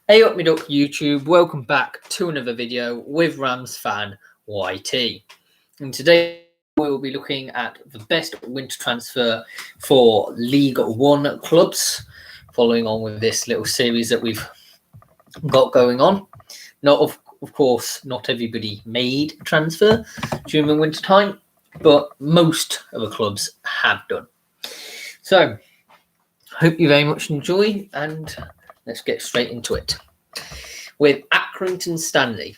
Hey up me duck YouTube, welcome back to another video with Rams fan YT. And today we will be looking at the best winter transfer for League One clubs, following on with this little series that we've got going on. Of course, not everybody made a transfer during the winter time, but most of the clubs have done. So, hope you very much enjoy, and let's get straight into it. With Accrington Stanley,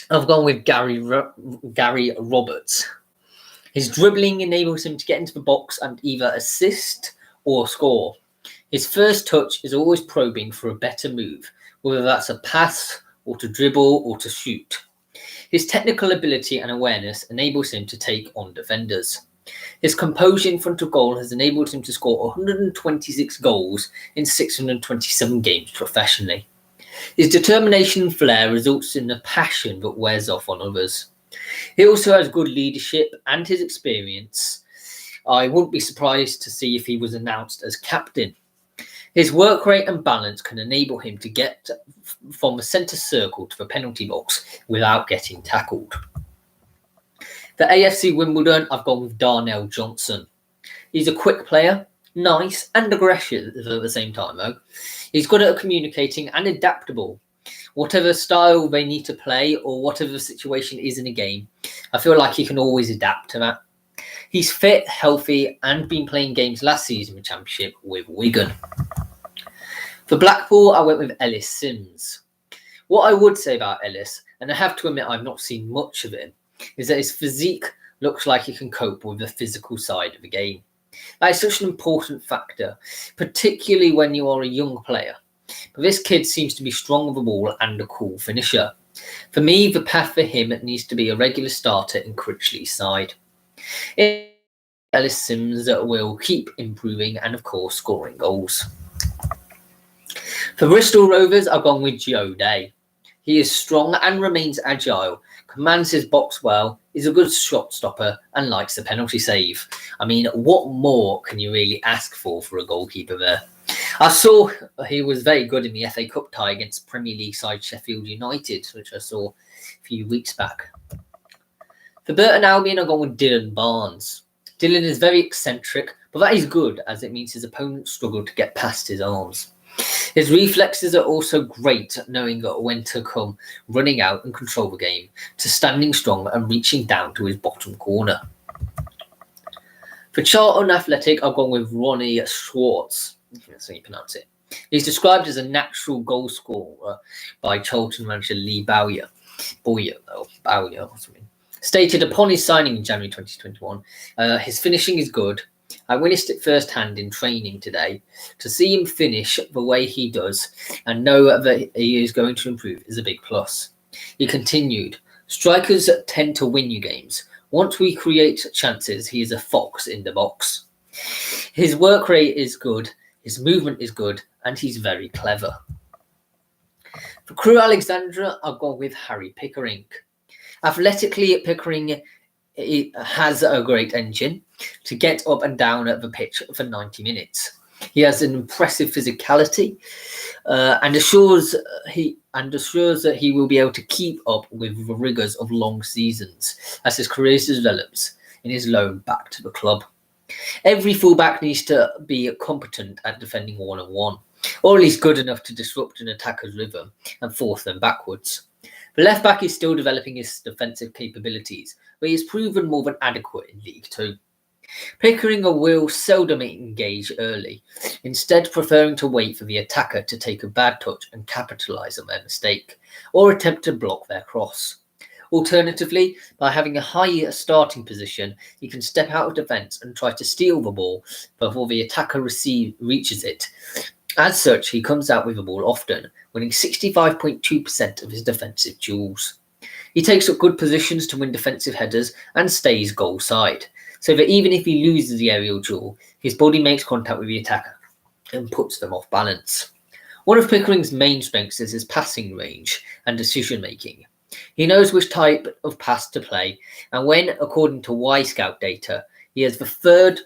I've gone with Gary Roberts. His dribbling enables him to get into the box and either assist or score. His first touch is always probing for a better move, whether that's a pass or to dribble or to shoot. His technical ability and awareness enables him to take on defenders. His composure in front of goal has enabled him to score 126 goals in 627 games professionally. His determination and flair results in a passion that wears off on others. He also has good leadership and his experience. I wouldn't be surprised to see if he was announced as captain. His work rate and balance can enable him to get from the centre circle to the penalty box without getting tackled. For AFC Wimbledon, I've gone with Darnell Johnson. He's a quick player, nice and aggressive at the same time though. He's good at communicating and adaptable. Whatever style they need to play or whatever the situation is in a game, I feel like he can always adapt to that. He's fit, healthy, and been playing games last season in the Championship with Wigan. For Blackpool, I went with Ellis Sims. What I would say about Ellis, and I have to admit I've not seen much of him, is that his physique looks like he can cope with the physical side of the game. That is such an important factor, particularly when you are a young player. But this kid seems to be strong with the ball and a cool finisher. For me, the path for him needs to be a regular starter in Critchley's side. Ellis Sims will keep improving and, of course, scoring goals. For Bristol Rovers, I've gone with Joe Day. He is strong and remains agile, commands his box well, is a good shot stopper and likes the penalty save. I mean, what more can you really ask for a goalkeeper there? I saw he was very good in the FA Cup tie against Premier League side Sheffield United, which I saw a few weeks back. For Burton Albion, I've gone with Dylan Barnes. Dylan is very eccentric, but that is good as it means his opponents struggle to get past his arms. His reflexes are also great at knowing when to come running out and control the game, to standing strong and reaching down to his bottom corner. For Charlton Athletic, I've gone with Ronnie Schwartz. That's how you pronounce it. He's described as a natural goal scorer by Charlton manager Lee Bowyer or something. Stated upon his signing in January 2021, his finishing is good. I witnessed it firsthand in training today. To see him finish the way he does and know that he is going to improve is a big plus. He continued, strikers tend to win you games. Once we create chances, he is a fox in the box. His work rate is good, his movement is good, and he's very clever. For Crewe Alexandra, I've gone with Harry Pickering. Athletically, Pickering has a great engine to get up and down at the pitch for 90 minutes. He has an impressive physicality and assures that he will be able to keep up with the rigours of long seasons as his career develops in his loan back to the club. Every fullback needs to be competent at defending one-on-one, or at least good enough to disrupt an attacker's rhythm and force them backwards. The left-back is still developing his defensive capabilities, but he has proven more than adequate in League Two. Pickering will seldom engage early, instead preferring to wait for the attacker to take a bad touch and capitalise on their mistake, or attempt to block their cross. Alternatively, by having a high starting position, he can step out of defence and try to steal the ball before the attacker reaches it. As such, he comes out with the ball often, winning 65.2% of his defensive duels. He takes up good positions to win defensive headers and stays goal side, so that even if he loses the aerial duel, his body makes contact with the attacker and puts them off balance. One of Pickering's main strengths is his passing range and decision making. He knows which type of pass to play, and when, according to Y-Scout data, he has the third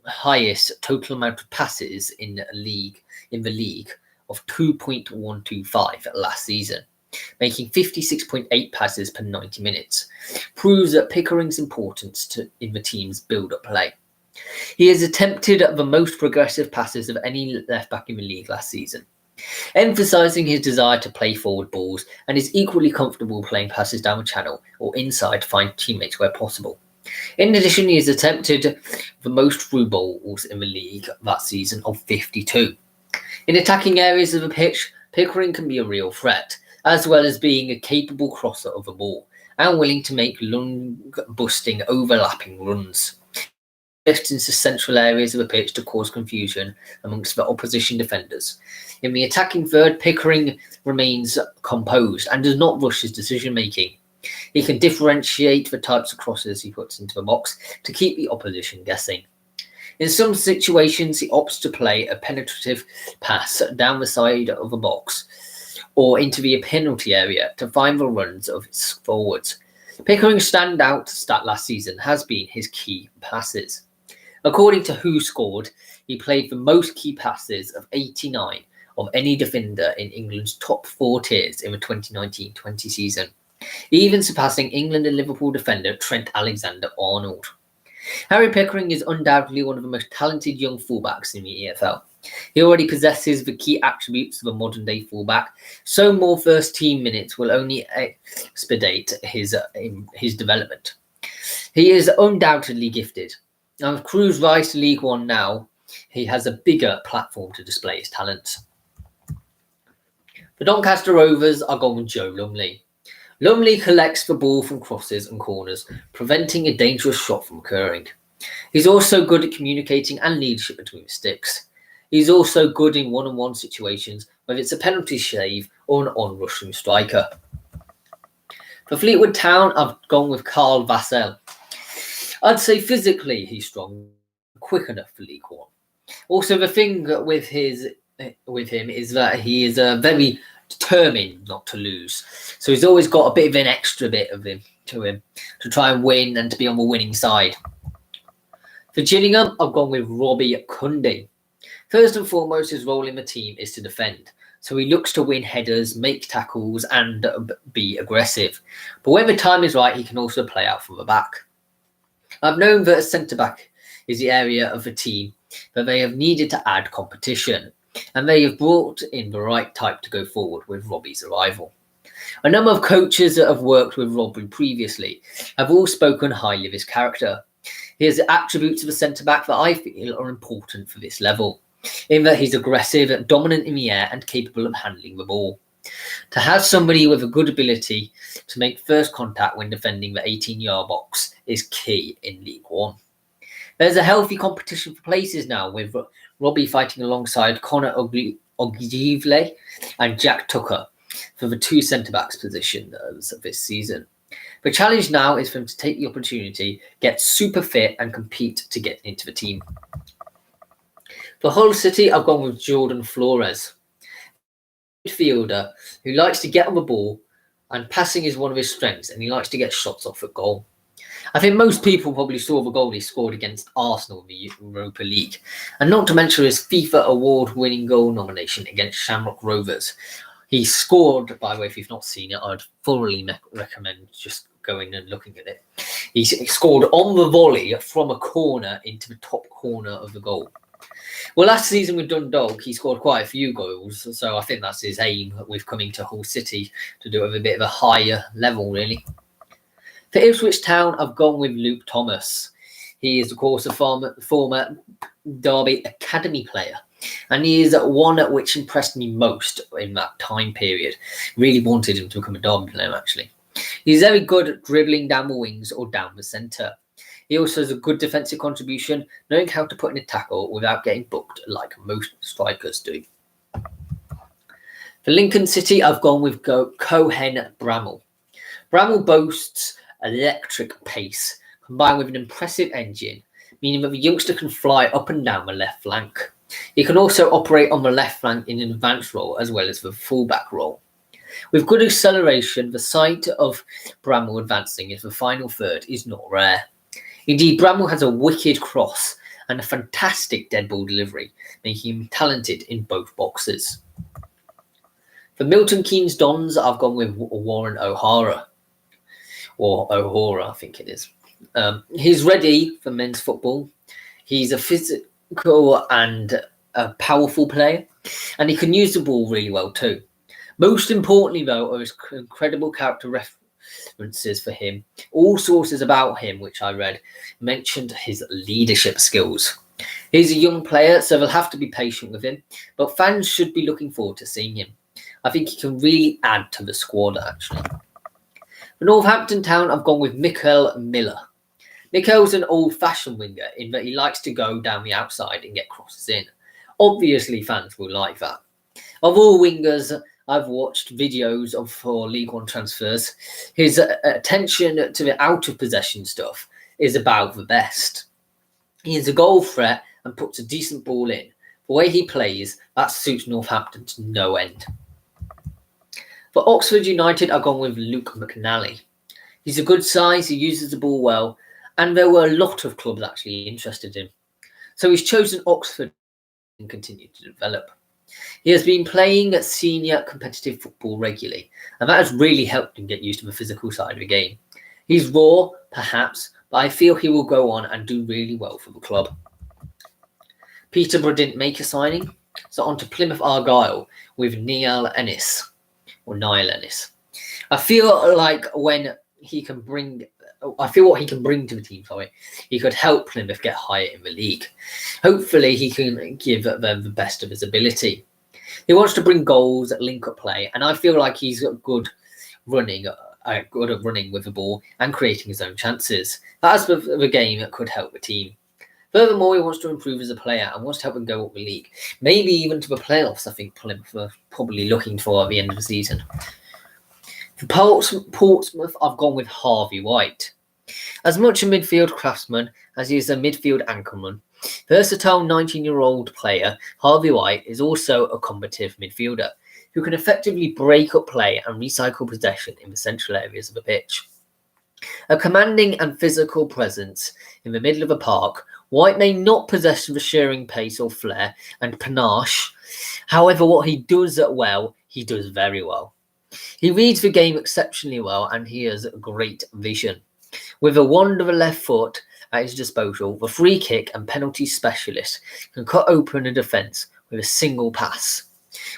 highest total amount of passes in the league of 2.125 last season, making 56.8 passes per 90 minutes, proves that Pickering's importance in the team's build-up play. He has attempted the most progressive passes of any left-back in the league last season, emphasising his desire to play forward balls, and is equally comfortable playing passes down the channel or inside to find teammates where possible. In addition, he has attempted the most through balls in the league that season of 52. In attacking areas of the pitch, Pickering can be a real threat, as well as being a capable crosser of the ball and willing to make lung-busting overlapping runs. He lifts into central areas of the pitch to cause confusion amongst the opposition defenders. In the attacking third, Pickering remains composed and does not rush his decision-making. He can differentiate the types of crosses he puts into the box to keep the opposition guessing. In some situations, he opts to play a penetrative pass down the side of the box or into the penalty area to find the runs of his forwards. Pickering's standout stat last season has been his key passes. According to Who Scored, he played the most key passes of 89 of any defender in England's top 4 tiers in the 2019-20 season, even surpassing England and Liverpool defender Trent Alexander-Arnold. Harry Pickering is undoubtedly one of the most talented young fullbacks in the EFL. He already possesses the key attributes of a modern-day fullback, so more first-team minutes will only expedite his development. He is undoubtedly gifted, and with Crewe's rise to League One now, he has a bigger platform to display his talents. The Doncaster Rovers are gone with Joe Lumley. Lumley collects the ball from crosses and corners, preventing a dangerous shot from occurring. He's also good at communicating and leadership between the sticks. He's also good in one-on-one situations, whether it's a penalty save or an on-rushing striker. For Fleetwood Town, I've gone with Carl Vassell. I'd say physically he's strong, quick enough for League One. Also, the thing with him is that he is very determined not to lose. So he's always got a bit of an extra bit of him to try and win and to be on the winning side. For Gillingham, I've gone with Robbie Cundy. First and foremost, his role in the team is to defend. So he looks to win headers, make tackles, and be aggressive. But when the time is right, he can also play out from the back. I've known that a centre-back is the area of the team that they have needed to add competition, and they have brought in the right type to go forward with Robbie's arrival. A number of coaches that have worked with Robbie previously have all spoken highly of his character. He has attributes of a centre-back that I feel are important for this level, in that he's aggressive, dominant in the air, and capable of handling the ball. To have somebody with a good ability to make first contact when defending the 18-yard box is key in League One. There's a healthy competition for places now, with Robbie fighting alongside Conor Ogilvie and Jack Tucker for the 2 centre-backs positions this season. The challenge now is for him to take the opportunity, get super fit, and compete to get into the team. For Hull City, I've gone with Jordan Flores, midfielder who likes to get on the ball, and passing is one of his strengths, and he likes to get shots off at goal. I think most people probably saw the goal he scored against Arsenal in the Europa League, and not to mention his FIFA award-winning goal nomination against Shamrock Rovers. He scored, by the way, if you've not seen it, I'd thoroughly recommend just going and looking at it. He scored on the volley from a corner into the top corner of the goal. Well, last season with Dundalk, he scored quite a few goals, so I think that's his aim with coming to Hull City, to do it with a bit of a higher level, really. For Ipswich Town, I've gone with Luke Thomas. He is, of course, a former Derby Academy player, and he is one which impressed me most in that time period. Really wanted him to become a Derby player, actually. He's very good at dribbling down the wings or down the centre. He also has a good defensive contribution, knowing how to put in a tackle without getting booked like most strikers do. For Lincoln City, I've gone with Cohen Bramall. Bramall boasts electric pace, combined with an impressive engine, meaning that the youngster can fly up and down the left flank. He can also operate on the left flank in an advanced role as well as the fullback role. With good acceleration, the sight of Bramall advancing into the final third is not rare. Indeed, Bramall has a wicked cross and a fantastic dead ball delivery, making him talented in both boxes. For Milton Keynes Dons, I've gone with Warren O'Hara, or O'Hara, I think it is. He's ready for men's football. He's a physical and a powerful player, and he can use the ball really well too. Most importantly, though, are his incredible character references for him. All sources about him, which I read, mentioned his leadership skills. He's a young player, so they'll have to be patient with him, but fans should be looking forward to seeing him. I think he can really add to the squad, actually. For Northampton Town, I've gone with Mikhail Miller. Mikhail's an old-fashioned winger in that he likes to go down the outside and get crosses in. Obviously, fans will like that. Of all wingers I've watched videos of for League One transfers, his attention to the out-of-possession stuff is about the best. He is a goal threat and puts a decent ball in. The way he plays, that suits Northampton to no end. For Oxford United, I've gone with Luke Mcnally. He's a good size, he uses the ball well, and there were a lot of clubs actually interested in him. So he's chosen Oxford and continued to develop. He has been playing senior competitive football regularly, and that has really helped him get used to the physical side of the game. He's raw, perhaps, but I feel he will go on and do really well for the club. Peterborough didn't make a signing, so on to Plymouth Argyle with Niall Ennis. I feel like what he can bring to the team, he could help Plymouth get higher in the league. Hopefully, he can give them the best of his ability. He wants to bring goals, link-up play, and I feel like he's good at running with the ball and creating his own chances. That's the game that could help the team. Furthermore, he wants to improve as a player and wants to help them go up the league. Maybe even to the playoffs, I think Plymouth are probably looking for at the end of the season. For Portsmouth, I've gone with Harvey White. As much a midfield craftsman as he is a midfield anchorman, versatile 19-year-old player, Harvey White is also a combative midfielder who can effectively break up play and recycle possession in the central areas of the pitch. A commanding and physical presence in the middle of a park, White may not possess the shearing pace or flair and panache. However, what he does well, he does very well. He reads the game exceptionally well and he has great vision. With a wand of a left foot at his disposal, the free kick and penalty specialist can cut open a defence with a single pass.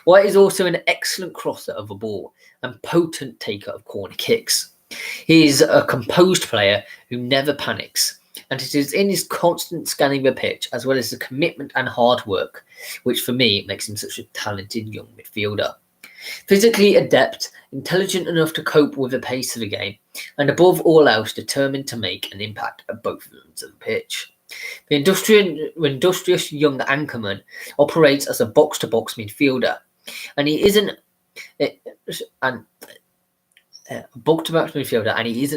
White is also an excellent crosser of the ball and potent taker of corner kicks. He is a composed player who never panics, and it is in his constant scanning the pitch as well as the commitment and hard work, which for me makes him such a talented young midfielder. Physically adept, intelligent enough to cope with the pace of the game, and above all else determined to make an impact at both ends of the pitch. The industrious young anchorman operates as a box-to-box midfielder, and he isn't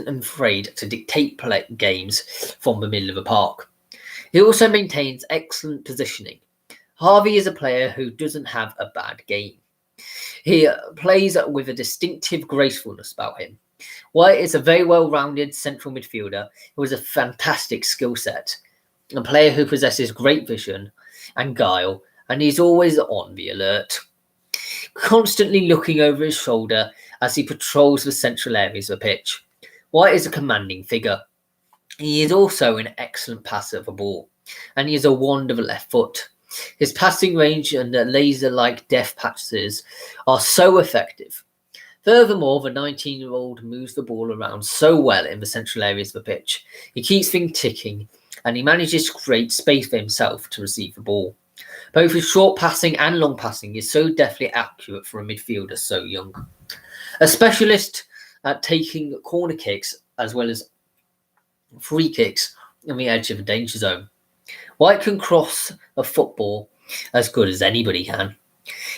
afraid to dictate games from the middle of the park. He also maintains excellent positioning. Harvey is a player who doesn't have a bad game. He plays with a distinctive gracefulness about him. White is a very well-rounded central midfielder who has a fantastic skill set, a player who possesses great vision and guile, and he's always on the alert, constantly looking over his shoulder as he patrols the central areas of the pitch. White is a commanding figure. He is also an excellent passer of the ball, and he has a wand of a left foot. His passing range and laser-like deft passes are so effective. Furthermore, the 19-year-old moves the ball around so well in the central areas of the pitch. He keeps things ticking, and he manages to create space for himself to receive the ball. Both his short passing and long passing is so deftly accurate for a midfielder so young. A specialist at taking corner kicks as well as free kicks on the edge of the danger zone. White can cross a football as good as anybody can.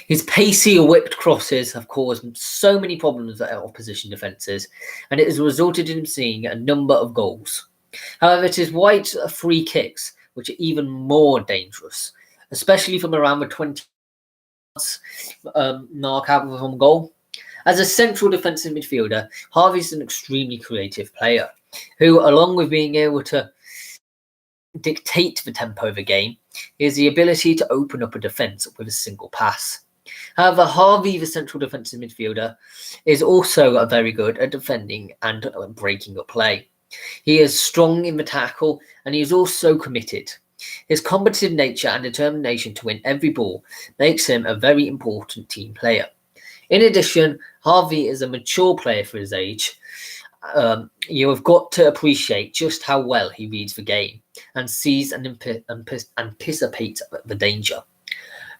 His pacey whipped crosses have caused so many problems at opposition defences, and it has resulted in him seeing a number of goals. However, it is White's free kicks which are even more dangerous, especially from around the 20 mark out from goal. As a central defensive midfielder, Harvey is an extremely creative player who, along with being able to dictate the tempo of a game is the ability to open up a defence with a single pass. However, Harvey, the central defensive midfielder, is also very good at defending and breaking up play. He is strong in the tackle and he is also committed. His competitive nature and determination to win every ball makes him a very important team player. In addition, Harvey is a mature player for his age. You have got to appreciate just how well he reads the game and sees and anticipates the danger.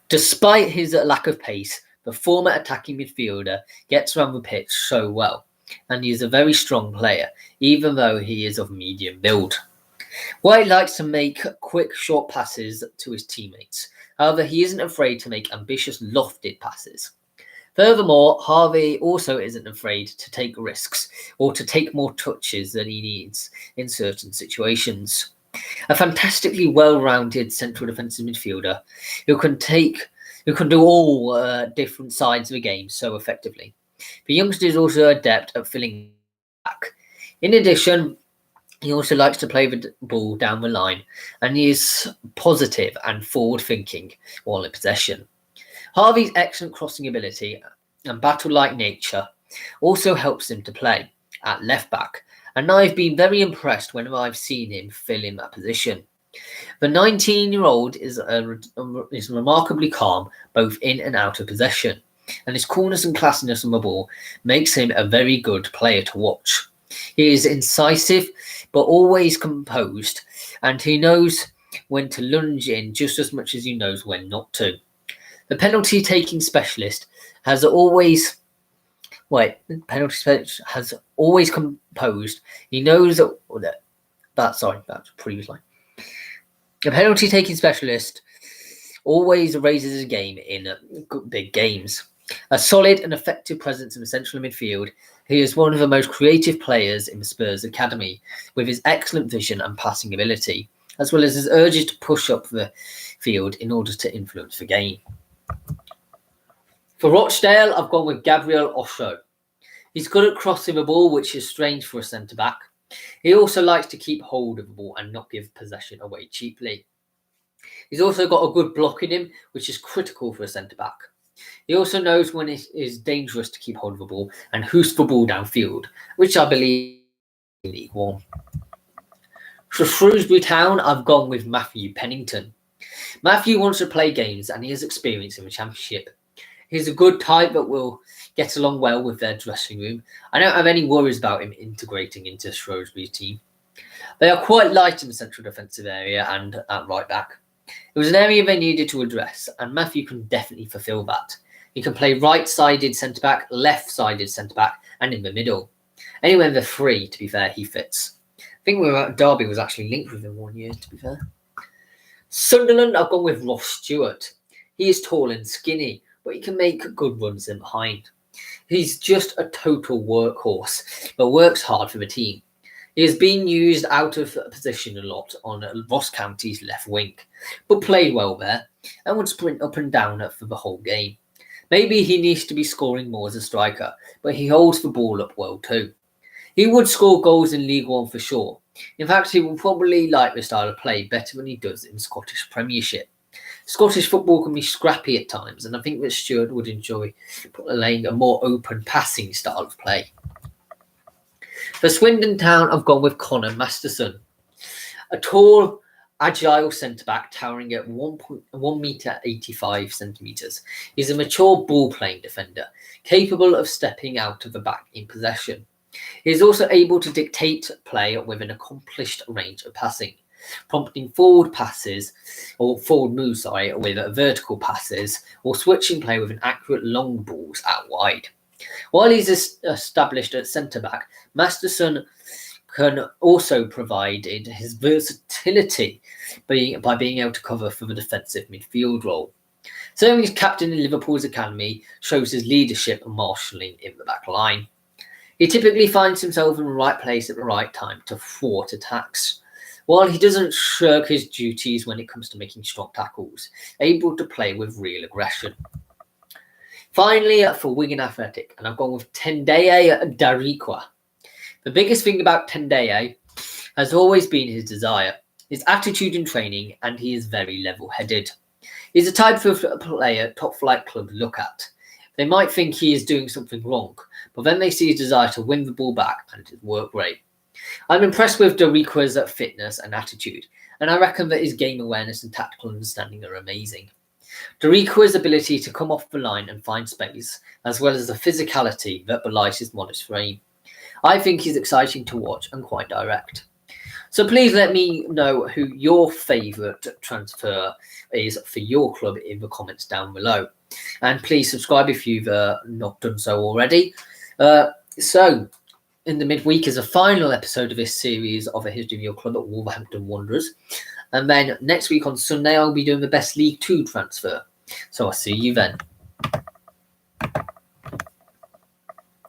Despite his lack of pace, the former attacking midfielder gets around the pitch so well, and he is a very strong player, even though he is of medium build. White likes to make quick, short passes to his teammates. However, he isn't afraid to make ambitious, lofted passes. Furthermore, Harvey also isn't afraid to take risks or to take more touches than he needs in certain situations. A fantastically well-rounded central defensive midfielder who can do all different sides of the game so effectively. The youngster is also adept at filling back. In addition, he also likes to play the ball down the line, and he is positive and forward-thinking while in possession. Harvey's excellent crossing ability and battle-like nature also helps him to play at left-back, and I've been very impressed whenever I've seen him fill in that position. The 19-year-old is remarkably calm both in and out of possession, and his coolness and classiness on the ball makes him a very good player to watch. He is incisive but always composed, and he knows when to lunge in just as much as he knows when not to. The penalty-taking specialist has always composed. He knows that's previous line. The penalty-taking specialist always raises his game in big games. A solid and effective presence in the central midfield, he is one of the most creative players in the Spurs academy, with his excellent vision and passing ability, as well as his urges to push up the field in order to influence the game. For Rochdale, I've gone with Gabriel Osho. He's good at crossing the ball, which is strange for a centre-back. He also likes to keep hold of the ball and not give possession away cheaply. He's also got a good block in him, which is critical for a centre-back. He also knows when it is dangerous to keep hold of the ball and hoist the ball downfield, which I believe is League One. For Shrewsbury Town, I've gone with Matthew Pennington. Matthew wants to play games and he has experience in the Championship. He's a good type that will get along well with their dressing room. I don't have any worries about him integrating into Shrewsbury's team. They are quite light in the central defensive area and at right back. It was an area they needed to address, and Matthew can definitely fulfil that. He can play right-sided centre-back, left-sided centre-back, and in the middle. Anywhere in the three, to be fair, he fits. I think Derby was actually linked with him 1 year, to be fair. Sunderland, I've gone with Ross Stewart. He is tall and skinny, but he can make good runs in behind. He's just a total workhorse, but works hard for the team. He has been used out of position a lot on Ross County's left wing, but played well there and would sprint up and down for the whole game. Maybe he needs to be scoring more as a striker, but he holds the ball up well too. He would score goals in League One for sure. In fact, he will probably like the style of play better than he does in Scottish Premiership. Scottish football can be scrappy at times, and I think that Stewart would enjoy playing a more open passing style of play. For Swindon Town, I've gone with Conor Masterson. A tall, agile centre-back towering at 1 metre 85 centimetres. He's a mature ball-playing defender, capable of stepping out of the back in possession. He is also able to dictate play with an accomplished range of passing, prompting forward moves with vertical passes, or switching play with an accurate long balls out wide. While he's established at centre-back, Masterson can also provide his versatility by being able to cover for the defensive midfield role. Serving as captain in Liverpool's academy shows his leadership and marshalling in the back line. He typically finds himself in the right place at the right time to thwart attacks, while he doesn't shirk his duties when it comes to making strong tackles, able to play with real aggression. Finally, for Wigan Athletic, and I've gone with Tendeye Darikwa. The biggest thing about Tendeye has always been his desire. his attitude in training, and he is very level-headed. He's the type of player top-flight clubs look at. They might think he is doing something wrong, but then they see his desire to win the ball back, and it works great. I'm impressed with Doriqua's fitness and attitude, and I reckon that his game awareness and tactical understanding are amazing. Doriqua's ability to come off the line and find space, as well as the physicality that belies his modest frame. I think he's exciting to watch and quite direct. So please let me know who your favourite transfer is for your club in the comments down below. And please subscribe if you've not done so already. So in the midweek is a final episode of this series of A History of Your Club at Wolverhampton Wanderers. And then next week on Sunday, I'll be doing the best League Two transfer. So I'll see you then.